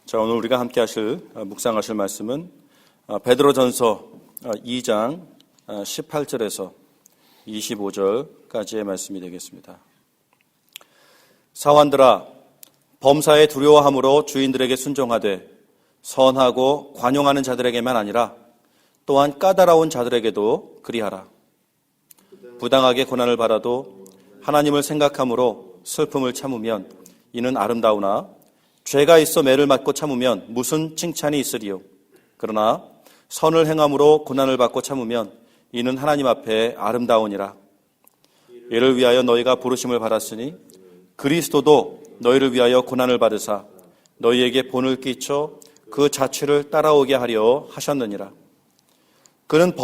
자, 오늘 우리가 함께 묵상하실 말씀은 베드로전서 2장 18절에서 25절까지의 말씀이 되겠습니다. 사환들아, 범사에 두려워함으로 주인들에게 순종하되 선하고 관용하는 자들에게만 아니라 또한 까다로운 자들에게도 그리하라. 부당하게 고난을 받아도 하나님을 생각함으로 슬픔을 참으면 이는 아름다우나 죄가 있어 매를 맞고 참으면 무슨 칭찬이 있으리요. 그러나 선을 행함으로 고난을 받고 참으면 이는 하나님 앞에 아름다우니라. 이를 위하여 너희가 부르심을 받았으니 그리스도도 너희를 위하여 고난을 받으사 너희에게 본을 끼쳐 그 자취를 따라오게 하려 하셨느니라. 그는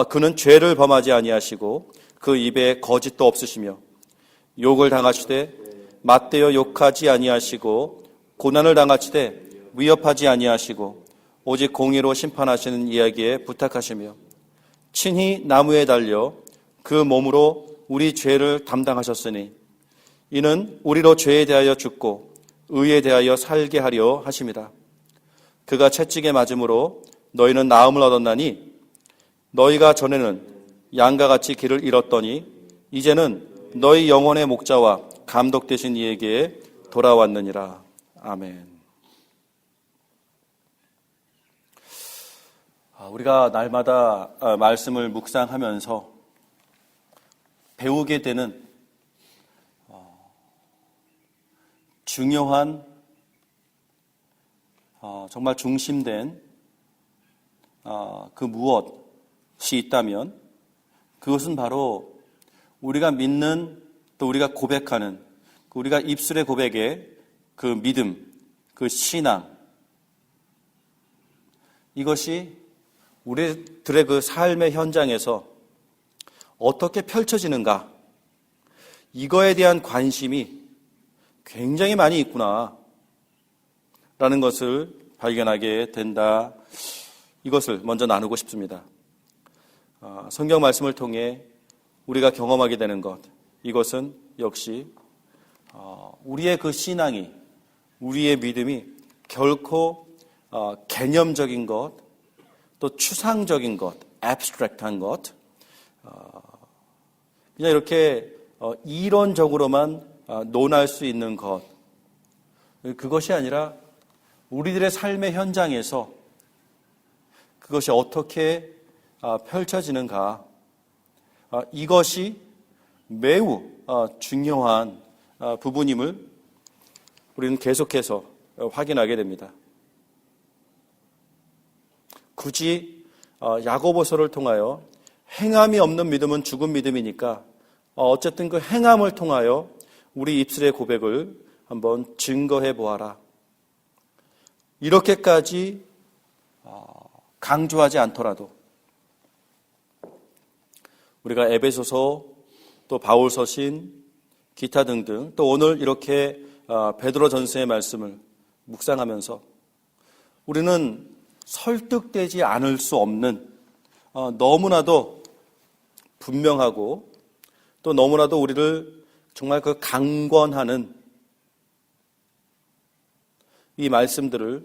그는 죄를 범하지 아니하시고 그 입에 거짓도 없으시며 욕을 당하시되 맞대어 욕하지 아니하시고 고난을 당하시되 위협하지 아니하시고 오직 공의로 심판하시는 이야기에 부탁하시며 친히 나무에 달려 그 몸으로 우리 죄를 담당하셨으니 이는 우리로 죄에 대하여 죽고 의에 대하여 살게 하려 하심이라. 그가 채찍에 맞음으로 너희는 나음을 얻었나니 너희가 전에는 양과 같이 길을 잃었더니 이제는 너희 영혼의 목자와 감독 되신 이에게 돌아왔느니라. 아멘. 우리가 날마다 말씀을 묵상하면서 배우게 되는 중요한 정말 중심된 그 무엇이 있다면 그것은 바로 우리가 믿는 또 우리가 고백하는 우리가 입술의 고백의 그 믿음, 그 신앙, 이것이 우리들의 그 삶의 현장에서 어떻게 펼쳐지는가, 이거에 대한 관심이 굉장히 많이 있구나 라는 것을 발견하게 된다. 이것을 먼저 나누고 싶습니다. 성경 말씀을 통해 우리가 경험하게 되는 것, 이것은 역시 우리의 그 신앙이, 우리의 믿음이 결코 개념적인 것, 또 추상적인 것, abstract한 것, 그냥 이렇게 이론적으로만 논할 수 있는 것, 그것이 아니라 우리들의 삶의 현장에서 그것이 어떻게 펼쳐지는가, 이것이 매우 중요한 부분임을 우리는 계속해서 확인하게 됩니다. 굳이 야고보서를 통하여 행함이 없는 믿음은 죽은 믿음이니까 어쨌든 그 행함을 통하여 우리 입술의 고백을 한번 증거해 보아라, 이렇게까지 강조하지 않더라도 우리가 에베소서, 또 바울서신, 기타 등등, 또 오늘 이렇게 베드로전서의 말씀을 묵상하면서 우리는 설득되지 않을 수 없는 너무나도 분명하고 또 너무나도 우리를 정말 그 강권하는 이 말씀들을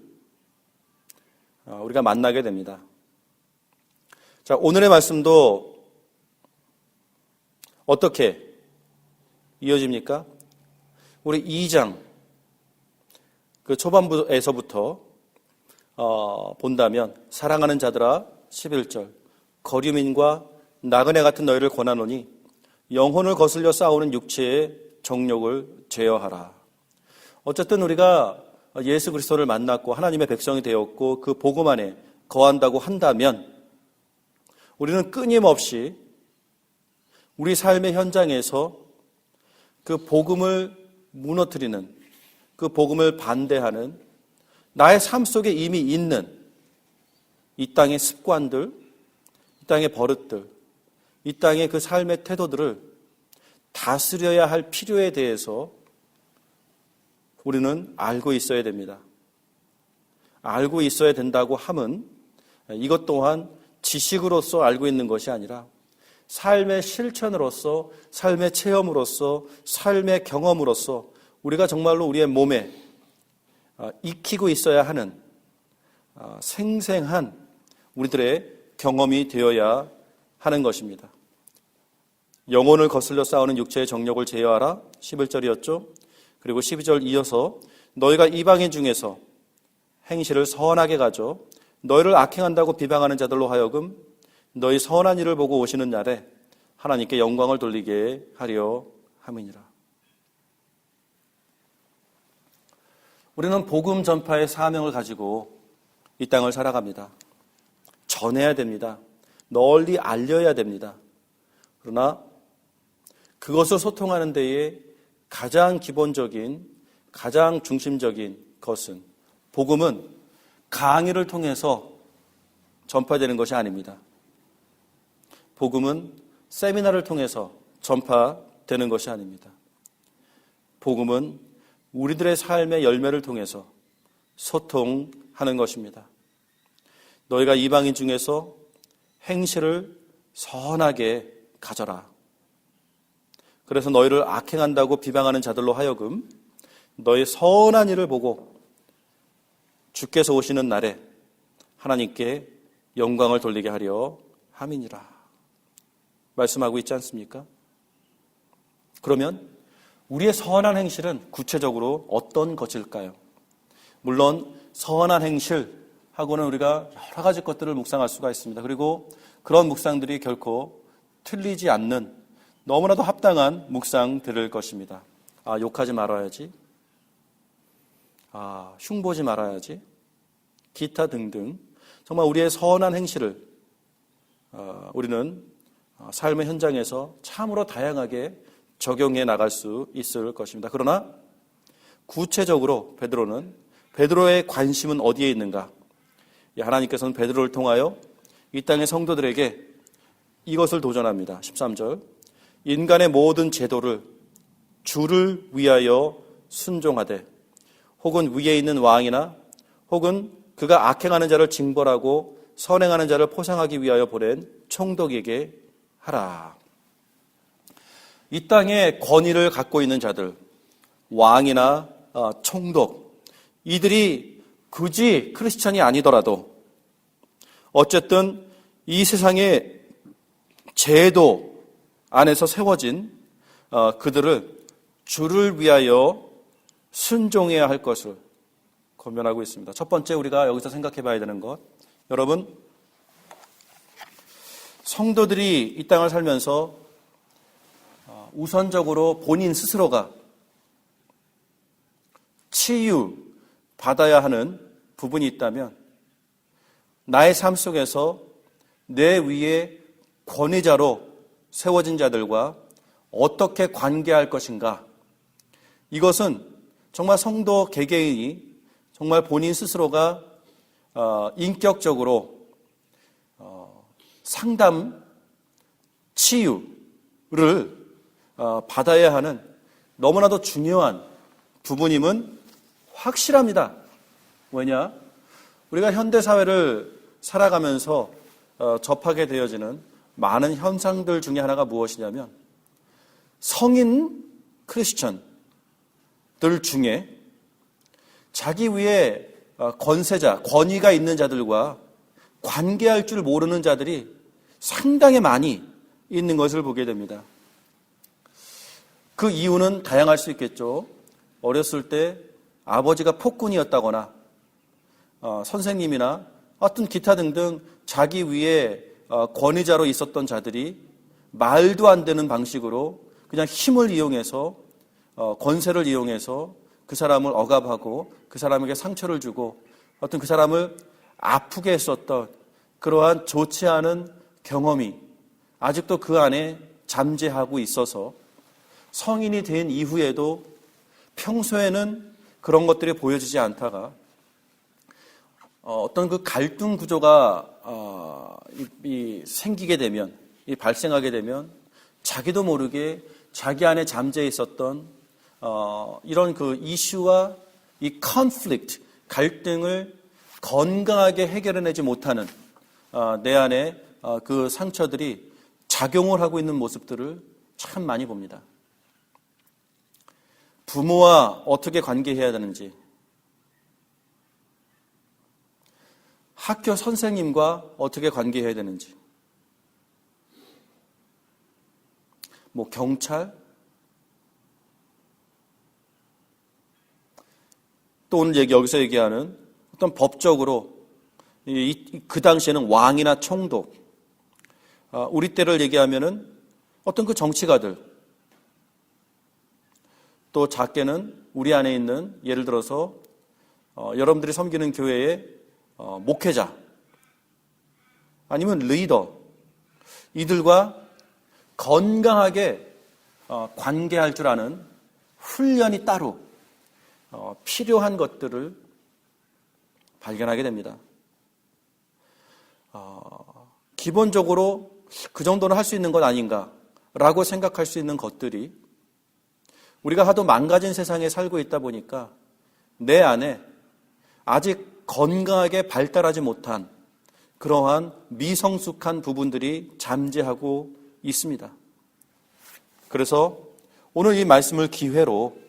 우리가 만나게 됩니다. 자, 오늘의 말씀도 어떻게 이어집니까? 우리 2장 그 초반부에서부터 본다면 사랑하는 자들아 11절 거류민과 나그네 같은 너희를 권하노니 영혼을 거슬려 싸우는 육체의 정욕을 제어하라. 어쨌든 우리가 예수 그리스도를 만났고 하나님의 백성이 되었고 그 복음 안에 거한다고 한다면 우리는 끊임없이 우리 삶의 현장에서 그 복음을 무너뜨리는, 그 복음을 반대하는 나의 삶 속에 이미 있는 이 땅의 습관들, 이 땅의 버릇들, 이 땅의 그 삶의 태도들을 다스려야 할 필요에 대해서 우리는 알고 있어야 됩니다. 알고 있어야 된다고 함은 이것 또한 지식으로서 알고 있는 것이 아니라 삶의 실천으로서, 삶의 체험으로서, 삶의 경험으로서 우리가 정말로 우리의 몸에 익히고 있어야 하는 생생한 우리들의 경험이 되어야 하는 것입니다. 영혼을 거슬러 싸우는 육체의 정욕을 제어하라 11절이었죠. 그리고 12절 이어서 너희가 이방인 중에서 행실을 선하게 가져 너희를 악행한다고 비방하는 자들로 하여금 너희 선한 일을 보고 오시는 날에 하나님께 영광을 돌리게 하려 함이니라. 우리는 복음 전파의 사명을 가지고 이 땅을 살아갑니다. 전해야 됩니다. 널리 알려야 됩니다. 그러나 그것을 소통하는 데에 가장 기본적인, 가장 중심적인 것은 복음은 강의를 통해서 전파되는 것이 아닙니다. 복음은 세미나를 통해서 전파되는 것이 아닙니다. 복음은 우리들의 삶의 열매를 통해서 소통하는 것입니다. 너희가 이방인 중에서 행실을 선하게 가져라. 그래서 너희를 악행한다고 비방하는 자들로 하여금 너희 선한 일을 보고 주께서 오시는 날에 하나님께 영광을 돌리게 하려 함이니라. 말씀하고 있지 않습니까? 그러면 우리의 선한 행실은 구체적으로 어떤 것일까요? 물론 선한 행실하고는 우리가 여러 가지 것들을 묵상할 수가 있습니다. 그리고 그런 묵상들이 결코 틀리지 않는 너무나도 합당한 묵상들일 것입니다. 욕하지 말아야지. 흉보지 말아야지. 기타 등등 정말 우리의 선한 행실을 우리는 삶의 현장에서 참으로 다양하게 적용해 나갈 수 있을 것입니다. 그러나 구체적으로 베드로의 관심은 어디에 있는가? 하나님께서는 베드로를 통하여 이 땅의 성도들에게 이것을 도전합니다. 13절 인간의 모든 제도를 주를 위하여 순종하되 혹은 위에 있는 왕이나 혹은 그가 악행하는 자를 징벌하고 선행하는 자를 포상하기 위하여 보낸 총독에게 하라. 이 땅에 권위를 갖고 있는 자들, 왕이나 총독, 이들이 굳이 크리스찬이 아니더라도 어쨌든 이 세상의 제도 안에서 세워진 그들을 주를 위하여 순종해야 할 것을 권면하고 있습니다. 첫 번째 우리가 여기서 생각해 봐야 되는 것, 여러분 성도들이 이 땅을 살면서 우선적으로 본인 스스로가 치유받아야 하는 부분이 있다면 나의 삶 속에서 내 위에 권위자로 세워진 자들과 어떻게 관계할 것인가, 이것은 정말 성도 개개인이 정말 본인 스스로가 인격적으로 상담, 치유를 받아야 하는 너무나도 중요한 부분임은 확실합니다. 왜냐? 우리가 현대사회를 살아가면서 접하게 되어지는 많은 현상들 중에 하나가 무엇이냐면 성인 크리스천들 중에 자기 위에 권세자, 권위가 있는 자들과 관계할 줄 모르는 자들이 상당히 많이 있는 것을 보게 됩니다. 그 이유는 다양할 수 있겠죠. 어렸을 때 아버지가 폭군이었다거나 선생님이나 어떤 기타 등등 자기 위에 권위자로 있었던 자들이 말도 안 되는 방식으로 그냥 힘을 이용해서 권세를 이용해서 그 사람을 억압하고 그 사람에게 상처를 주고 어떤 그 사람을 아프게 했었던 그러한 좋지 않은 경험이 아직도 그 안에 잠재하고 있어서 성인이 된 이후에도 평소에는 그런 것들이 보여지지 않다가 어떤 그 갈등 구조가 생기게 되면, 발생하게 되면 자기도 모르게 자기 안에 잠재 있었던 이런 그 이슈와 이 컨플릭트, 갈등을 건강하게 해결해내지 못하는 내 안에 그 상처들이 작용을 하고 있는 모습들을 참 많이 봅니다. 부모와 어떻게 관계해야 되는지, 학교 선생님과 어떻게 관계해야 되는지, 뭐 경찰, 또 오늘 여기서 얘기하는 어떤 법적으로 그 당시에는 왕이나 총독, 우리 때를 얘기하면은 어떤 그 정치가들, 또 작게는 우리 안에 있는 예를 들어서 여러분들이 섬기는 교회의 목회자 아니면 리더, 이들과 건강하게 관계할 줄 아는 훈련이 따로 필요한 것들을 발견하게 됩니다. 기본적으로 그 정도는 할 수 있는 것 아닌가라고 생각할 수 있는 것들이 우리가 하도 망가진 세상에 살고 있다 보니까 내 안에 아직 건강하게 발달하지 못한 그러한 미성숙한 부분들이 잠재하고 있습니다. 그래서 오늘 이 말씀을 기회로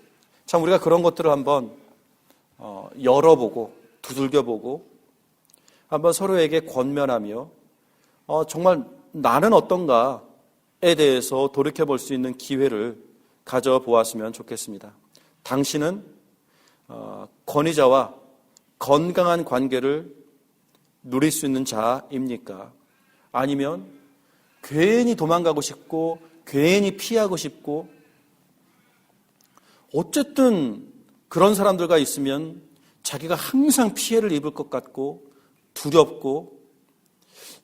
참 우리가 그런 것들을 한번 열어보고 두들겨보고 한번 서로에게 권면하며 정말 나는 어떤가에 대해서 돌이켜볼 수 있는 기회를 가져보았으면 좋겠습니다. 당신은 권위자와 건강한 관계를 누릴 수 있는 자입니까? 아니면 괜히 도망가고 싶고 괜히 피하고 싶고 어쨌든 그런 사람들과 있으면 자기가 항상 피해를 입을 것 같고 두렵고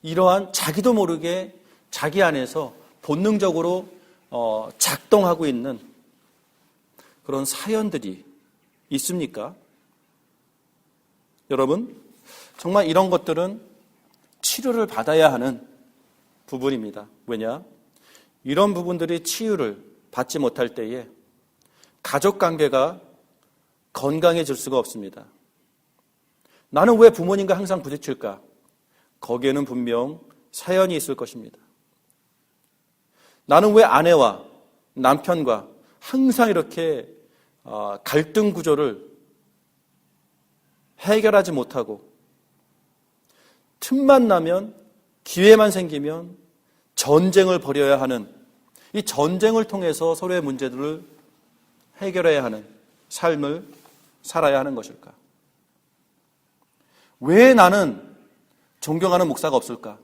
이러한 자기도 모르게 자기 안에서 본능적으로 작동하고 있는 그런 사연들이 있습니까? 여러분, 정말 이런 것들은 치료를 받아야 하는 부분입니다. 왜냐? 이런 부분들이 치유를 받지 못할 때에 가족관계가 건강해질 수가 없습니다. 나는 왜 부모님과 항상 부딪힐까? 거기에는 분명 사연이 있을 것입니다. 나는 왜 아내와 남편과 항상 이렇게 갈등 구조를 해결하지 못하고 틈만 나면 기회만 생기면 전쟁을 벌여야 하는 이 전쟁을 통해서 서로의 문제들을 해결해야 하는 삶을 살아야 하는 것일까? 왜 나는 존경하는 목사가 없을까?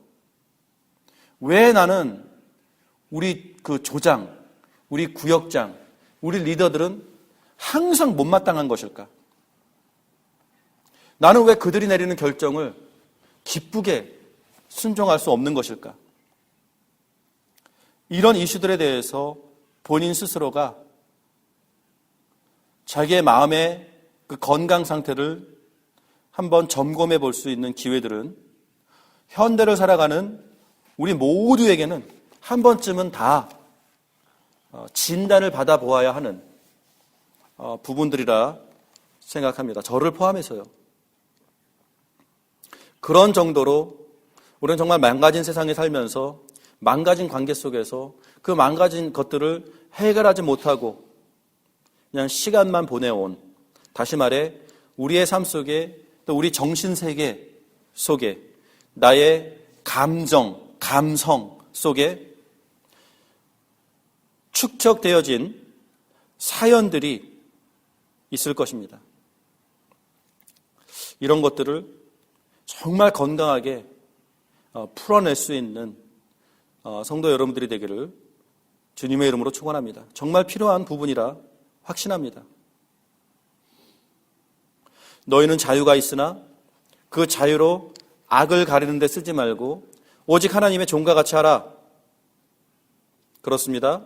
왜 나는 우리 그 조장, 우리 구역장, 우리 리더들은 항상 못마땅한 것일까? 나는 왜 그들이 내리는 결정을 기쁘게 순종할 수 없는 것일까? 이런 이슈들에 대해서 본인 스스로가 자기의 마음의 그 건강 상태를 한번 점검해 볼 수 있는 기회들은 현대를 살아가는 우리 모두에게는 한 번쯤은 다 진단을 받아보아야 하는 부분들이라 생각합니다. 저를 포함해서요. 그런 정도로 우리는 정말 망가진 세상에 살면서 망가진 관계 속에서 그 망가진 것들을 해결하지 못하고 그냥 시간만 보내온, 다시 말해 우리의 삶 속에 또 우리 정신세계 속에 나의 감정, 감성 속에 축적되어진 사연들이 있을 것입니다. 이런 것들을 정말 건강하게 풀어낼 수 있는 성도 여러분들이 되기를 주님의 이름으로 축원합니다. 정말 필요한 부분이라 확신합니다. 너희는 자유가 있으나 그 자유로 악을 가리는 데 쓰지 말고 오직 하나님의 종과 같이 하라. 그렇습니다.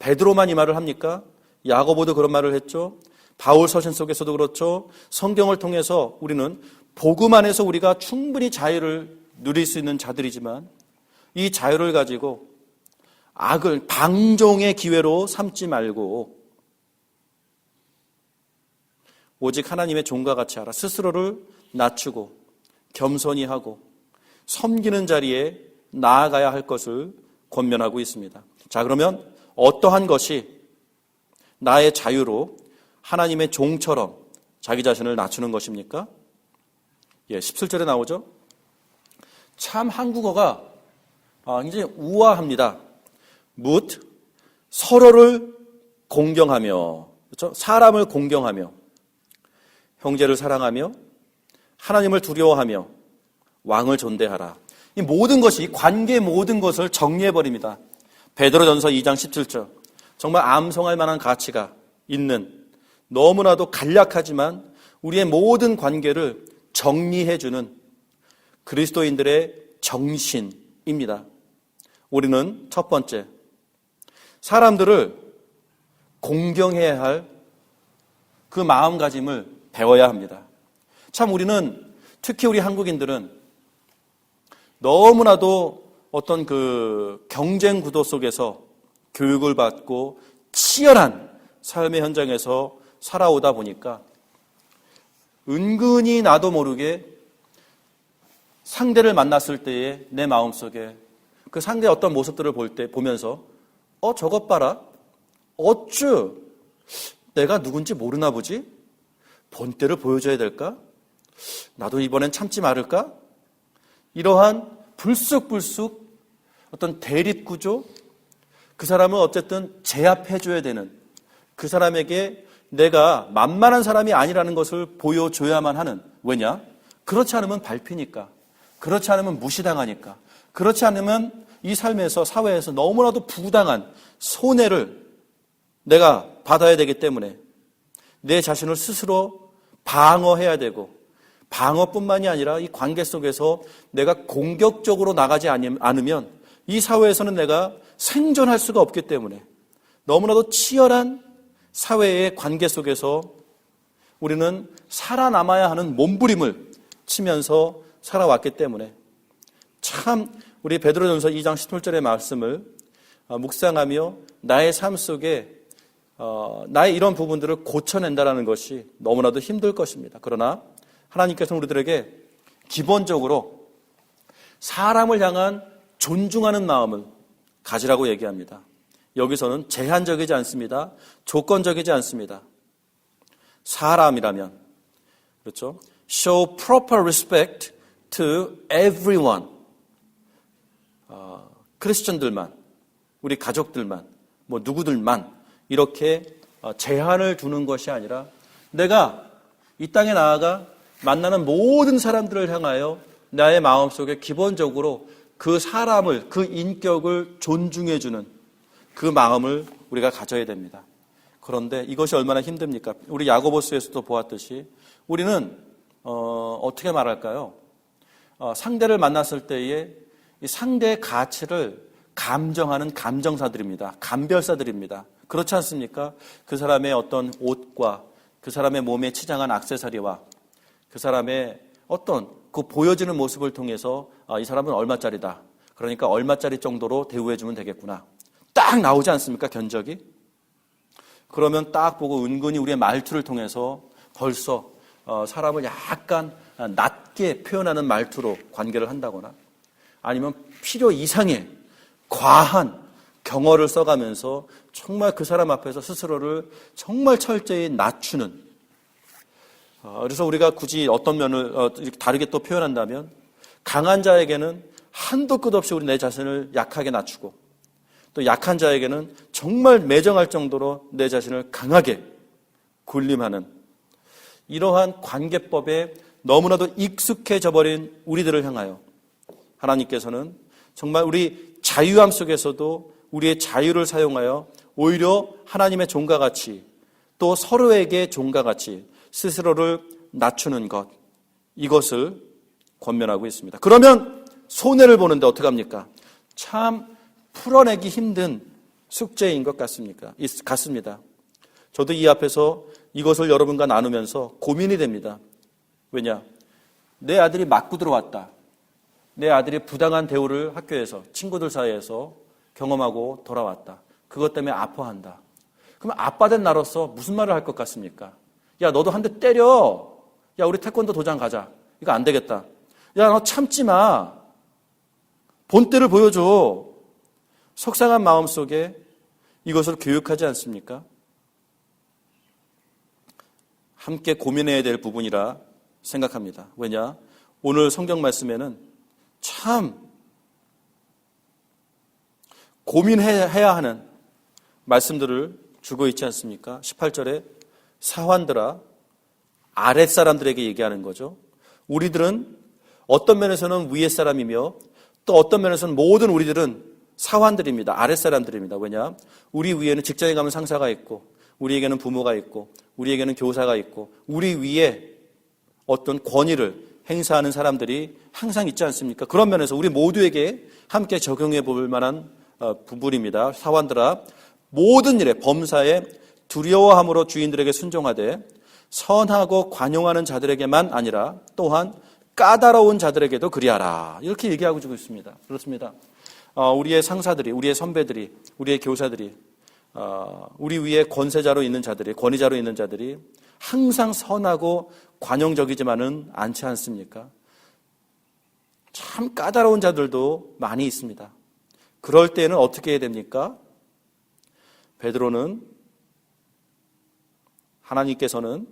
베드로만 이 말을 합니까? 야고보도 그런 말을 했죠. 바울 서신 속에서도 그렇죠. 성경을 통해서 우리는 복음 안에서 우리가 충분히 자유를 누릴 수 있는 자들이지만 이 자유를 가지고 악을 방종의 기회로 삼지 말고 오직 하나님의 종과 같이 하라. 스스로를 낮추고 겸손히 하고 섬기는 자리에 나아가야 할 것을 권면하고 있습니다. 자, 그러면 어떠한 것이 나의 자유로 하나님의 종처럼 자기 자신을 낮추는 것입니까? 17절에 나오죠. 참 한국어가 굉장히 우아합니다. 묻, 서로를 공경하며, 그렇죠? 사람을 공경하며, 형제를 사랑하며, 하나님을 두려워하며, 왕을 존대하라. 이 모든 것이, 이 관계 모든 것을 정리해버립니다. 베드로전서 2장 17절. 정말 암송할 만한 가치가 있는, 너무나도 간략하지만 우리의 모든 관계를 정리해주는 그리스도인들의 정신입니다. 우리는 첫 번째, 사람들을 공경해야 할 그 마음가짐을 배워야 합니다. 참 우리는, 특히 우리 한국인들은 너무나도 어떤 그 경쟁 구도 속에서 교육을 받고 치열한 삶의 현장에서 살아오다 보니까 은근히 나도 모르게 상대를 만났을 때에 내 마음속에 그 상대의 어떤 모습들을 보면서 저것 봐라. 어쭈 내가 누군지 모르나 보지? 본때를 보여줘야 될까? 나도 이번엔 참지 말을까? 이러한 불쑥불쑥 어떤 대립구조, 그 사람을 어쨌든 제압해줘야 되는, 그 사람에게 내가 만만한 사람이 아니라는 것을 보여줘야만 하는, 왜냐? 그렇지 않으면 밟히니까, 그렇지 않으면 무시당하니까, 그렇지 않으면 이 삶에서, 사회에서 너무나도 부당한 손해를 내가 받아야 되기 때문에 내 자신을 스스로 방어해야 되고, 방어뿐만이 아니라 이 관계 속에서 내가 공격적으로 나가지 않으면 이 사회에서는 내가 생존할 수가 없기 때문에 너무나도 치열한 사회의 관계 속에서 우리는 살아남아야 하는 몸부림을 치면서 살아왔기 때문에 참 우리 베드로전서 2장 18절의 말씀을 묵상하며 나의 삶 속에 나의 이런 부분들을 고쳐낸다는 것이 너무나도 힘들 것입니다. 그러나 하나님께서는 우리들에게 기본적으로 사람을 향한 존중하는 마음을 가지라고 얘기합니다. 여기서는 제한적이지 않습니다. 조건적이지 않습니다. 사람이라면, 그렇죠? Show proper respect to everyone. 크리스천들만, 우리 가족들만, 누구들만 이렇게 제한을 두는 것이 아니라 내가 이 땅에 나아가 만나는 모든 사람들을 향하여 나의 마음속에 기본적으로 그 사람을, 그 인격을 존중해주는 그 마음을 우리가 가져야 됩니다. 그런데 이것이 얼마나 힘듭니까? 우리 야고보서에서도 보았듯이 우리는 어떻게 말할까요? 상대를 만났을 때에 이 상대의 가치를 감정하는 감정사들입니다. 감별사들입니다. 그렇지 않습니까? 그 사람의 어떤 옷과 그 사람의 몸에 치장한 액세서리와 그 사람의 어떤 그 보여지는 모습을 통해서 이 사람은 얼마짜리다. 그러니까 얼마짜리 정도로 대우해주면 되겠구나. 딱 나오지 않습니까? 견적이? 그러면 딱 보고 은근히 우리의 말투를 통해서 벌써 사람을 약간 낮게 표현하는 말투로 관계를 한다거나 아니면 필요 이상의 과한 경어를 써가면서 정말 그 사람 앞에서 스스로를 정말 철저히 낮추는, 그래서 우리가 굳이 어떤 면을 다르게 또 표현한다면 강한 자에게는 한도 끝 없이 우리 내 자신을 약하게 낮추고 또 약한 자에게는 정말 매정할 정도로 내 자신을 강하게 군림하는 이러한 관계법에 너무나도 익숙해져 버린 우리들을 향하여 하나님께서는 정말 우리 자유함 속에서도 우리의 자유를 사용하여 오히려 하나님의 종과 같이 또 서로에게 종과 같이 스스로를 낮추는 것, 이것을 권면하고 있습니다. 그러면 손해를 보는데 어떡합니까? 참 풀어내기 힘든 숙제인 것 같습니다. 저도 이 앞에서 이것을 여러분과 나누면서 고민이 됩니다. 왜냐? 내 아들이 맞고 들어왔다. 내 아들이 부당한 대우를 학교에서 친구들 사이에서 경험하고 돌아왔다. 그것 때문에 아파한다. 그럼 아빠 된 나로서 무슨 말을 할 것 같습니까? 야, 너도 한 대 때려. 야, 우리 태권도 도장 가자. 이거 안 되겠다. 야, 너 참지 마. 본때를 보여줘. 속상한 마음속에 이것을 교육하지 않습니까? 함께 고민해야 될 부분이라 생각합니다. 왜냐? 오늘 성경 말씀에는 참 고민해야 하는 말씀들을 주고 있지 않습니까? 18절에 사환들아, 아랫사람들에게 얘기하는 거죠. 우리들은 어떤 면에서는 위의 사람이며 또 어떤 면에서는 모든 우리들은 사환들입니다. 아랫사람들입니다. 왜냐? 우리 위에는 직장에 가면 상사가 있고, 우리에게는 부모가 있고, 우리에게는 교사가 있고, 우리 위에 어떤 권위를 행사하는 사람들이 항상 있지 않습니까? 그런 면에서 우리 모두에게 함께 적용해 볼 만한 부분입니다. 사환들아, 모든 일에 범사에 두려워함으로 주인들에게 순종하되 선하고 관용하는 자들에게만 아니라 또한 까다로운 자들에게도 그리하라. 이렇게 얘기하고 주고 있습니다. 그렇습니다. 우리의 상사들이, 우리의 선배들이, 우리의 교사들이, 우리 위에 권세자로 있는 자들이, 권위자로 있는 자들이 항상 선하고 관용적이지만은 않지 않습니까? 참 까다로운 자들도 많이 있습니다. 그럴 때는 어떻게 해야 됩니까? 베드로는, 하나님께서는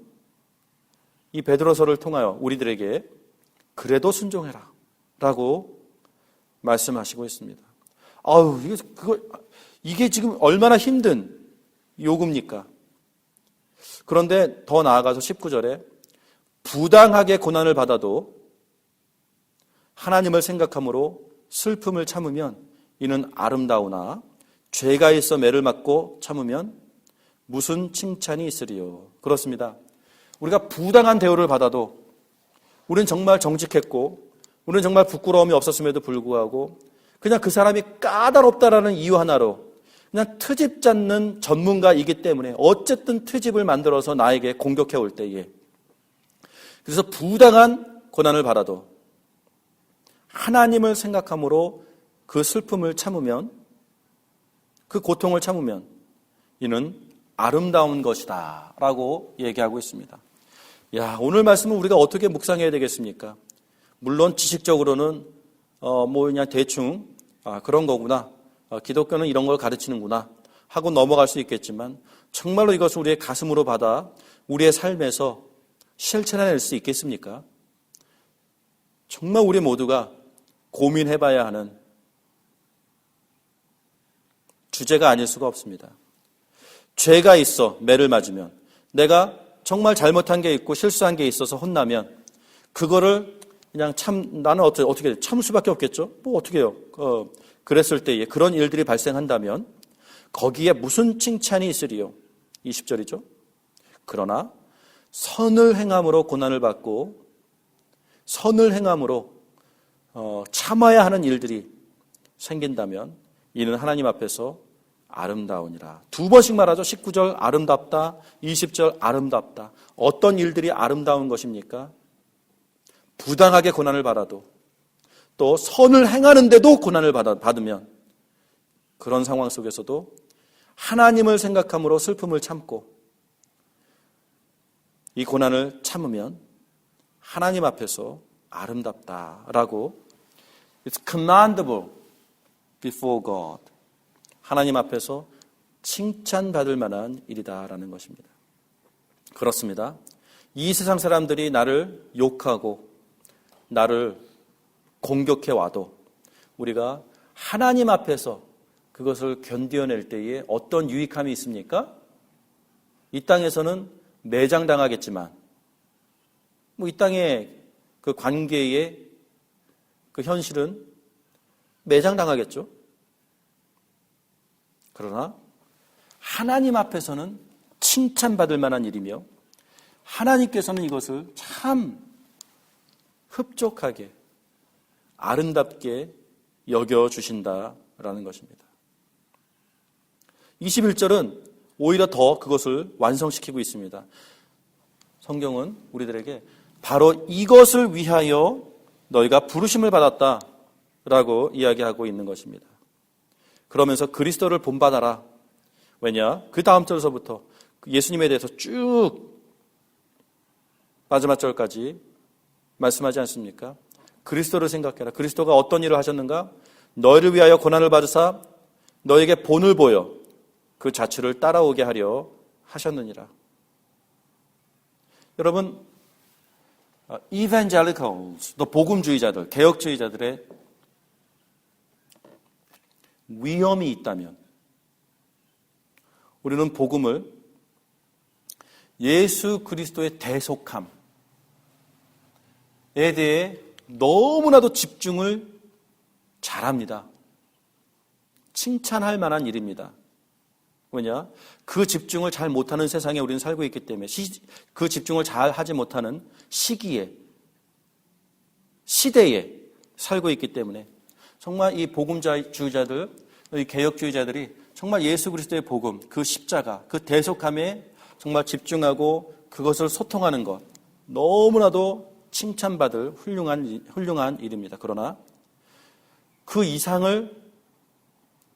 이 베드로서를 통하여 우리들에게 그래도 순종해라 라고 말씀하시고 있습니다. 이게 지금 얼마나 힘든 요구입니까? 그런데 더 나아가서 19절에 부당하게 고난을 받아도 하나님을 생각함으로 슬픔을 참으면 이는 아름다우나 죄가 있어 매를 맞고 참으면 무슨 칭찬이 있으리요. 그렇습니다. 우리가 부당한 대우를 받아도 우리는 정말 정직했고 우리는 정말 부끄러움이 없었음에도 불구하고 그냥 그 사람이 까다롭다라는 이유 하나로 그냥 트집 잡는 전문가이기 때문에 어쨌든 트집을 만들어서 나에게 공격해 올 때에, 그래서 부당한 고난을 받아도 하나님을 생각함으로 그 슬픔을 참으면, 그 고통을 참으면 이는 아름다운 것이다 라고 얘기하고 있습니다. 오늘 말씀은 우리가 어떻게 묵상해야 되겠습니까? 물론 지식적으로는 그냥 대충 그런 거구나, 기독교는 이런 걸 가르치는구나 하고 넘어갈 수 있겠지만 정말로 이것을 우리의 가슴으로 받아 우리의 삶에서 실천해낼 수 있겠습니까? 정말 우리 모두가 고민해봐야 하는 주제가 아닐 수가 없습니다. 죄가 있어 매를 맞으면, 내가 정말 잘못한 게 있고 실수한 게 있어서 혼나면 그거를 그냥 나는 어떻게 참을 수밖에 없겠죠? 어떻게 해요? 그랬을 때에 그런 일들이 발생한다면 거기에 무슨 칭찬이 있으리요? 20절이죠. 그러나 선을 행함으로 고난을 받고 선을 행함으로 참아야 하는 일들이 생긴다면 이는 하나님 앞에서 아름다우니라. 두 번씩 말하죠. 19절 아름답다, 20절 아름답다. 어떤 일들이 아름다운 것입니까? 부당하게 고난을 받아도, 또 선을 행하는데도 고난을 받으면 그런 상황 속에서도 하나님을 생각함으로 슬픔을 참고 이 고난을 참으면 하나님 앞에서 아름답다라고, It's commendable before God. 하나님 앞에서 칭찬받을 만한 일이다라는 것입니다. 그렇습니다. 이 세상 사람들이 나를 욕하고 나를 공격해 와도 우리가 하나님 앞에서 그것을 견뎌낼 때에 어떤 유익함이 있습니까? 이 땅에서는 매장당하겠지만, 이 땅의 그 관계의 그 현실은 매장당하겠죠. 그러나 하나님 앞에서는 칭찬받을 만한 일이며 하나님께서는 이것을 참 흡족하게 아름답게 여겨주신다라는 것입니다. 21절은 오히려 더 그것을 완성시키고 있습니다. 성경은 우리들에게 바로 이것을 위하여 너희가 부르심을 받았다라고 이야기하고 있는 것입니다. 그러면서 그리스도를 본받아라. 왜냐? 그 다음 절서부터 예수님에 대해서 쭉 마지막 절까지 말씀하지 않습니까? 그리스도를 생각해라. 그리스도가 어떤 일을 하셨는가? 너희를 위하여 고난을 받으사 너에게 본을 보여 그 자취를 따라오게 하려 하셨느니라. 여러분, evangelicals, 또 복음주의자들, 개혁주의자들의 위험이 있다면 우리는 복음을 예수 그리스도의 대속함에 대해 너무나도 집중을 잘합니다. 칭찬할 만한 일입니다. 왜냐? 그 집중을 잘 못하는 세상에 우리는 살고 있기 때문에, 그 집중을 잘 하지 못하는 시기에, 시대에 살고 있기 때문에 정말 이 복음주의자들, 이 개혁주의자들이 정말 예수 그리스도의 복음, 그 십자가, 그 대속함에 정말 집중하고 그것을 소통하는 것, 너무나도 칭찬받을 훌륭한 일입니다. 그러나 그 이상을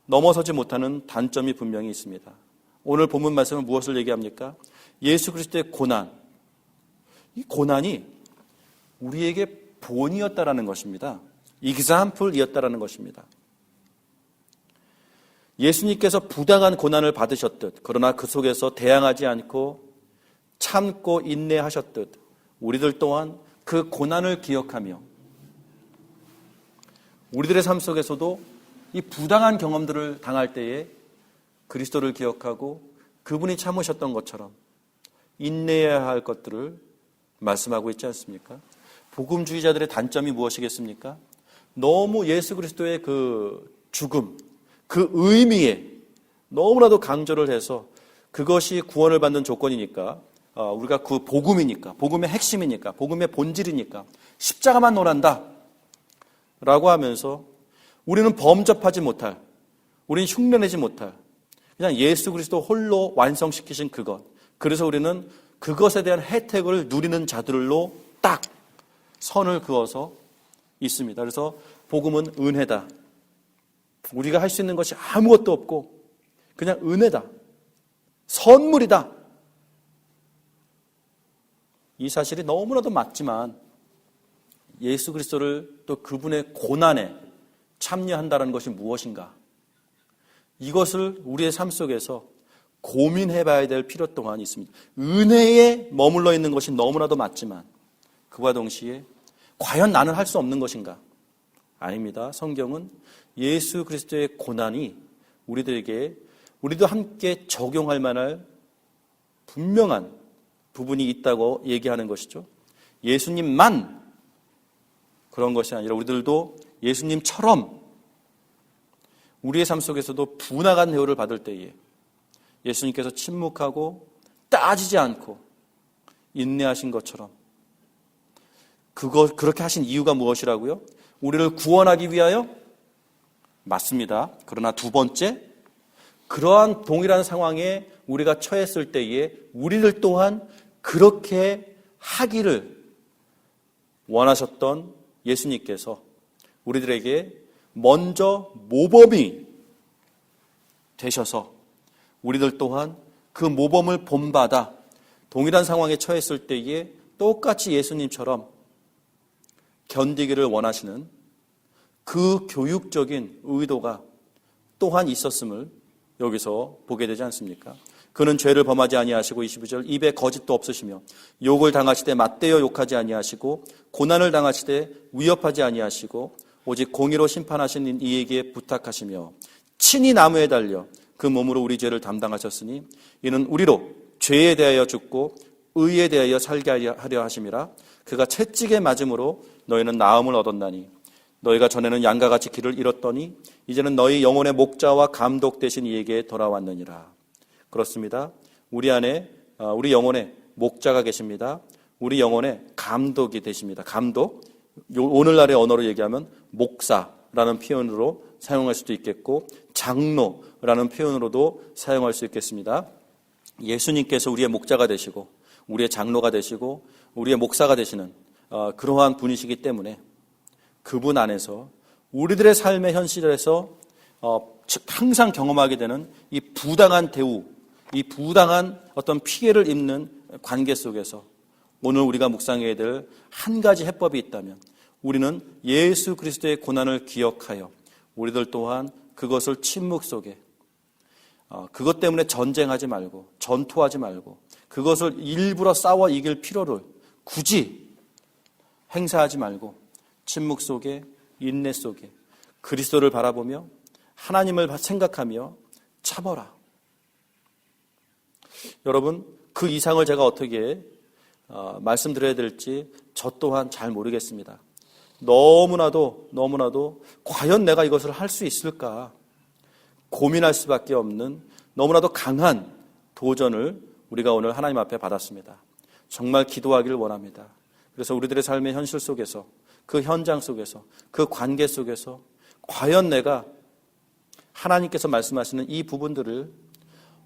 넘어서지 못하는 단점이 분명히 있습니다. 오늘 본문 말씀은 무엇을 얘기합니까? 예수 그리스도의 고난, 이 고난이 우리에게 본이었다라는 것입니다. example이었다라는 것입니다. 예수님께서 부당한 고난을 받으셨듯, 그러나 그 속에서 대항하지 않고 참고 인내하셨듯, 우리들 또한 그 고난을 기억하며 우리들의 삶 속에서도 이 부당한 경험들을 당할 때에 그리스도를 기억하고 그분이 참으셨던 것처럼 인내해야 할 것들을 말씀하고 있지 않습니까? 복음주의자들의 단점이 무엇이겠습니까? 너무 예수 그리스도의 그 죽음, 그 의미에 너무나도 강조를 해서 그것이 구원을 받는 조건이니까, 우리가 그 복음이니까, 복음의 핵심이니까, 복음의 본질이니까 십자가만 논한다 라고 하면서 우리는 범접하지 못할, 우리는 흉내내지 못할, 그냥 예수 그리스도 홀로 완성시키신 그것, 그래서 우리는 그것에 대한 혜택을 누리는 자들로 딱 선을 그어서 있습니다. 그래서 복음은 은혜다. 우리가 할 수 있는 것이 아무것도 없고 그냥 은혜다. 선물이다. 이 사실이 너무나도 맞지만 예수 그리스도를 또 그분의 고난에 참여한다는 것이 무엇인가? 이것을 우리의 삶 속에서 고민해 봐야 될 필요 또한 있습니다. 은혜에 머물러 있는 것이 너무나도 맞지만 그와 동시에 과연 나는 할 수 없는 것인가? 아닙니다. 성경은 예수 그리스도의 고난이 우리들에게, 우리도 함께 적용할 만한 분명한 부분이 있다고 얘기하는 것이죠. 예수님만 그런 것이 아니라 우리들도 예수님처럼 우리의 삶 속에서도 분하간 대우를 받을 때에 예수님께서 침묵하고 따지지 않고 인내하신 것처럼 그렇게 하신 이유가 무엇이라고요? 우리를 구원하기 위하여? 맞습니다. 그러나 두 번째, 그러한 동일한 상황에 우리가 처했을 때에 우리들 또한 그렇게 하기를 원하셨던 예수님께서 우리들에게 먼저 모범이 되셔서 우리들 또한 그 모범을 본받아 동일한 상황에 처했을 때에 똑같이 예수님처럼 견디기를 원하시는 그 교육적인 의도가 또한 있었음을 여기서 보게 되지 않습니까? 그는 죄를 범하지 아니하시고 22절 입에 거짓도 없으시며 욕을 당하시되 맞대어 욕하지 아니하시고 고난을 당하시되 위협하지 아니하시고 오직 공의로 심판하신 이에게 부탁하시며 친히 나무에 달려 그 몸으로 우리 죄를 담당하셨으니 이는 우리로 죄에 대하여 죽고 의에 대하여 살게 하려 하심이라. 그가 채찍에 맞음으로 너희는 나음을 얻었나니 너희가 전에는 양과 같이 길을 잃었더니 이제는 너희 영혼의 목자와 감독 되신 이에게 돌아왔느니라. 그렇습니다. 우리 안에 우리 영혼에 목자가 계십니다. 우리 영혼에 감독이 되십니다. 감독, 오늘날의 언어로 얘기하면 목사라는 표현으로 사용할 수도 있겠고 장로라는 표현으로도 사용할 수 있겠습니다. 예수님께서 우리의 목자가 되시고 우리의 장로가 되시고 우리의 목사가 되시는 그러한 분이시기 때문에 그분 안에서 우리들의 삶의 현실에서 항상 경험하게 되는 이 부당한 대우, 이 부당한 어떤 피해를 입는 관계 속에서 오늘 우리가 묵상해야 될 한 가지 해법이 있다면 우리는 예수 그리스도의 고난을 기억하여 우리들 또한 그것을 침묵 속에 그것 때문에 전쟁하지 말고 전투하지 말고 그것을 일부러 싸워 이길 필요를 굳이 행사하지 말고 침묵 속에, 인내 속에 그리스도를 바라보며 하나님을 생각하며 참어라. 여러분, 그 이상을 제가 어떻게 말씀드려야 될지 저 또한 잘 모르겠습니다. 너무나도 과연 내가 이것을 할 수 있을까 고민할 수밖에 없는 너무나도 강한 도전을 우리가 오늘 하나님 앞에 받았습니다. 정말 기도하기를 원합니다. 그래서 우리들의 삶의 현실 속에서, 그 현장 속에서, 그 관계 속에서 과연 내가 하나님께서 말씀하시는 이 부분들을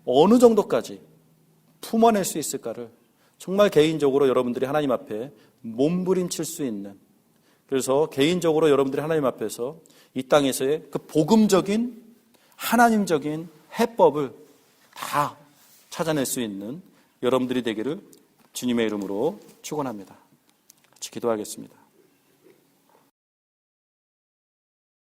어느 정도까지 품어낼 수 있을까를 정말 개인적으로 여러분들이 하나님 앞에 몸부림칠 수 있는, 그래서 개인적으로 여러분들이 하나님 앞에서 이 땅에서의 그 복음적인 하나님적인 해법을 다 찾아낼 수 있는 여러분들이 되기를 주님의 이름으로 축원합니다. 같이 기도하겠습니다.